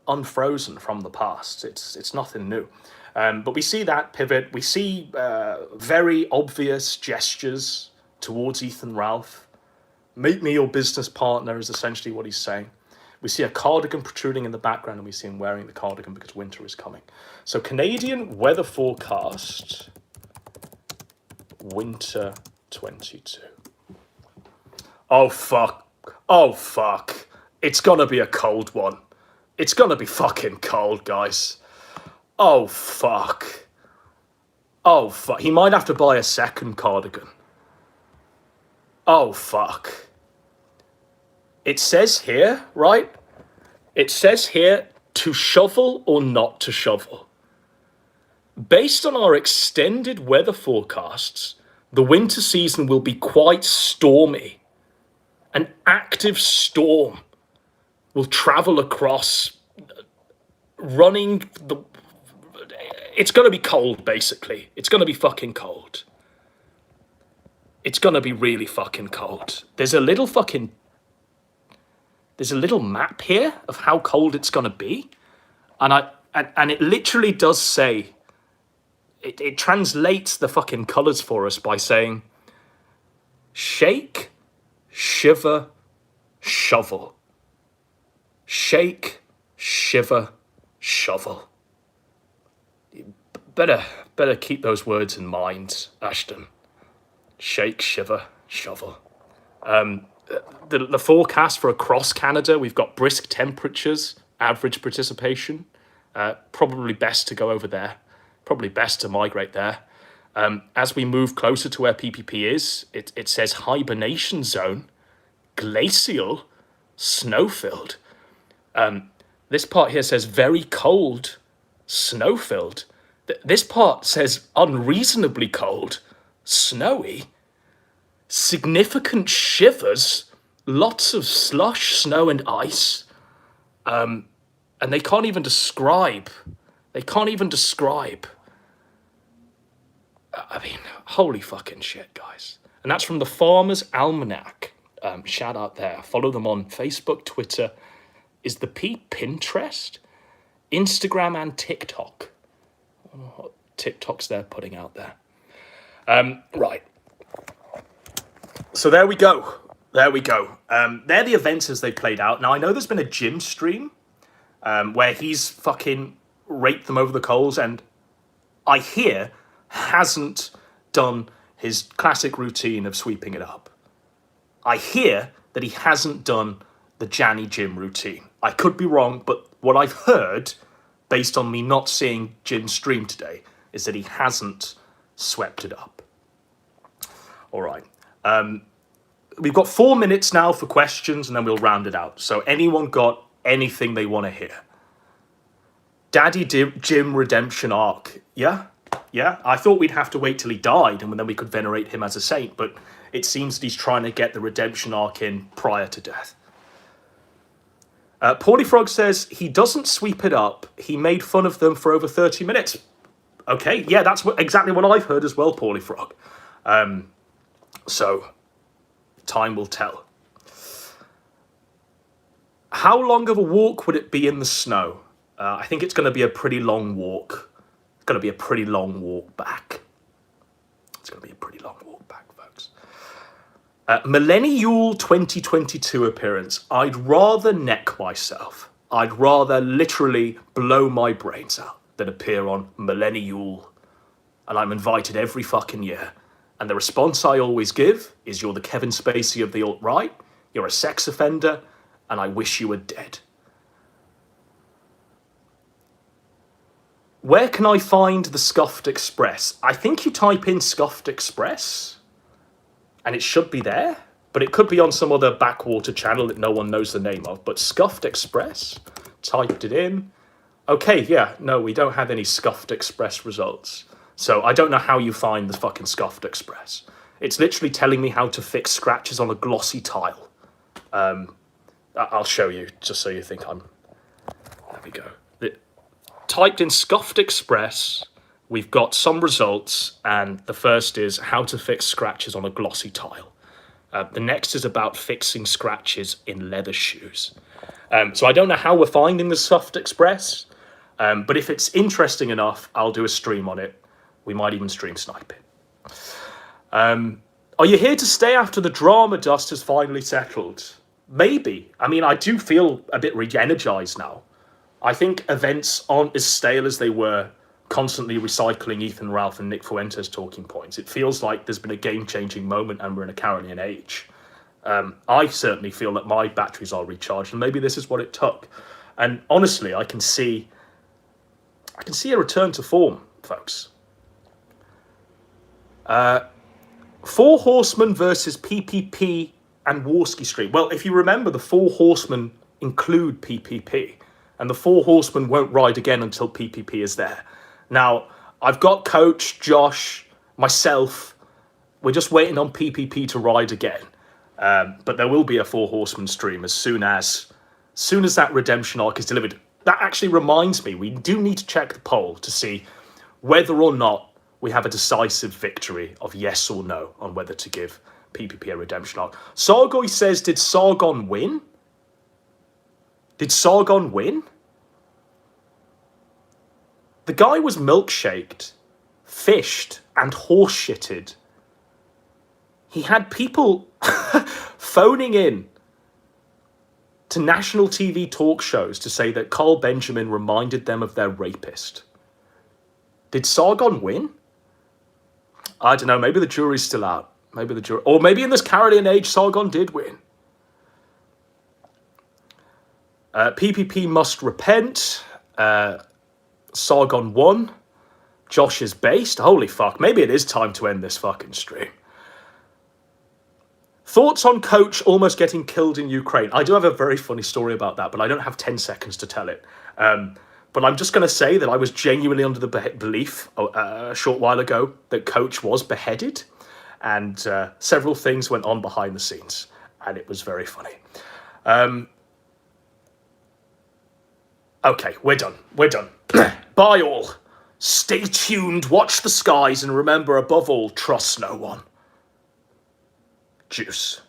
unfrozen from the past. It's nothing new. But we see that pivot. We see very obvious gestures towards Ethan Ralph. Make me your business partner is essentially what he's saying. We see a cardigan protruding in the background, and we see him wearing the cardigan because winter is coming. So Canadian weather forecast, winter 22. Oh, fuck. Oh, fuck. It's gonna be a cold one. It's gonna be fucking cold, guys. Oh, fuck. Oh, fuck. He might have to buy a second cardigan. Oh, fuck. It says here, right? It says here to shovel or not to shovel. Based on our extended weather forecasts, the winter season will be quite stormy. An active storm will travel across, running the... It's going to be cold, basically. It's going to be fucking cold. It's going to be really fucking cold. There's a little map here of how cold it's going to be. And it literally does say, it translates the fucking colours for us by saying, shake, shiver, shovel. Shake, shiver, shovel. Better keep those words in mind, Ashton. Shake, shiver, shovel. The forecast for across Canada, we've got brisk temperatures, average precipitation. Probably best to go over there. Probably best to migrate there. As we move closer to where PPP is, it says hibernation zone, glacial, snow-filled. This part here says very cold, snow-filled. This part says unreasonably cold, snowy, significant shivers, lots of slush, snow and ice. And they can't even describe. They can't even describe. I mean, holy fucking shit, guys. And that's from the Farmer's Almanac. Shout out there. Follow them on Facebook, Twitter. Is the P Pinterest? Instagram and TikTok. I don't know what TikToks they're putting out there. Right. So there we go. There we go. They're the events as they played out. Now, I know there's been a Jim stream where he's fucking raked them over the coals, and I hear hasn't done his classic routine of sweeping it up. I hear that he hasn't done the Janny Jim routine. I could be wrong, but what I've heard, based on me not seeing Jim's stream today, is that he hasn't swept it up. All right. We've got 4 minutes now for questions, and then we'll round it out. So anyone got anything they want to hear? Daddy Jim redemption arc. Yeah? Yeah? I thought we'd have to wait till he died, and then we could venerate him as a saint, but it seems that he's trying to get the redemption arc in prior to death. Paulie Frog says, he doesn't sweep it up. He made fun of them for over 30 minutes. Okay, yeah, that's exactly what I've heard as well, Paulie Frog. So, time will tell. How long of a walk would it be in the snow? I think it's going to be a pretty long walk. It's going to be a pretty long walk back. It's going to be a pretty long walk back, folks. Millennial 2022 appearance. I'd rather neck myself. I'd rather literally blow my brains out than appear on Millennial. And I'm invited every fucking year. And the response I always give is, you're the Kevin Spacey of the alt-right, you're a sex offender, and I wish you were dead. Where can I find the Scuffed Express? I think you type in Scuffed Express, and it should be there, but it could be on some other backwater channel that no one knows the name of. But Scuffed Express, typed it in. Okay, yeah, no, we don't have any Scuffed Express results. So I don't know how you find the fucking Scuffed Express. It's literally telling me how to fix scratches on a glossy tile. I'll show you, just so you think I'm... There we go. Typed in Scuffed Express, we've got some results, and the first is how to fix scratches on a glossy tile. The next is about fixing scratches in leather shoes. So I don't know how we're finding the Scuffed Express, but if it's interesting enough, I'll do a stream on it. We might even stream snipe it. Are you here to stay after the drama dust has finally settled? Maybe. I mean, I do feel a bit re-energized now. I think events aren't as stale as they were, constantly recycling Ethan Ralph and Nick Fuentes talking points. It feels like there's been a game-changing moment and we're in a Carolian age. I certainly feel that my batteries are recharged, and maybe this is what it took. And honestly, I can see a return to form, folks. Four Horsemen versus PPP and Warski Street. Well, if you remember, the Four Horsemen include PPP, and the Four Horsemen won't ride again until PPP is there. Now, I've got Coach, Josh, myself. We're just waiting on PPP to ride again. But there will be a Four Horsemen stream as soon as that redemption arc is delivered. That actually reminds me, we do need to check the poll to see whether or not we have a decisive victory of yes or no on whether to give PPP a redemption arc. Sargoy says, did Sargon win? Did Sargon win? The guy was milkshaked, fished, and horse-shitted. He had people phoning in to national TV talk shows to say that Carl Benjamin reminded them of their rapist. Did Sargon win? I don't know, maybe the jury's still out. Maybe the jury, or maybe in this Carolian age, Sargon did win. PPP must repent. Sargon won. Josh is based. Holy fuck, maybe it is time to end this fucking stream. Thoughts on Coach almost getting killed in Ukraine? I do have a very funny story about that, but I don't have 10 seconds to tell it. But I'm just going to say that I was genuinely under the belief a short while ago that Coach was beheaded, and several things went on behind the scenes, and it was very funny. Okay, we're done. We're done. Bye all. Stay tuned, watch the skies, and remember, above all, trust no one. Juice.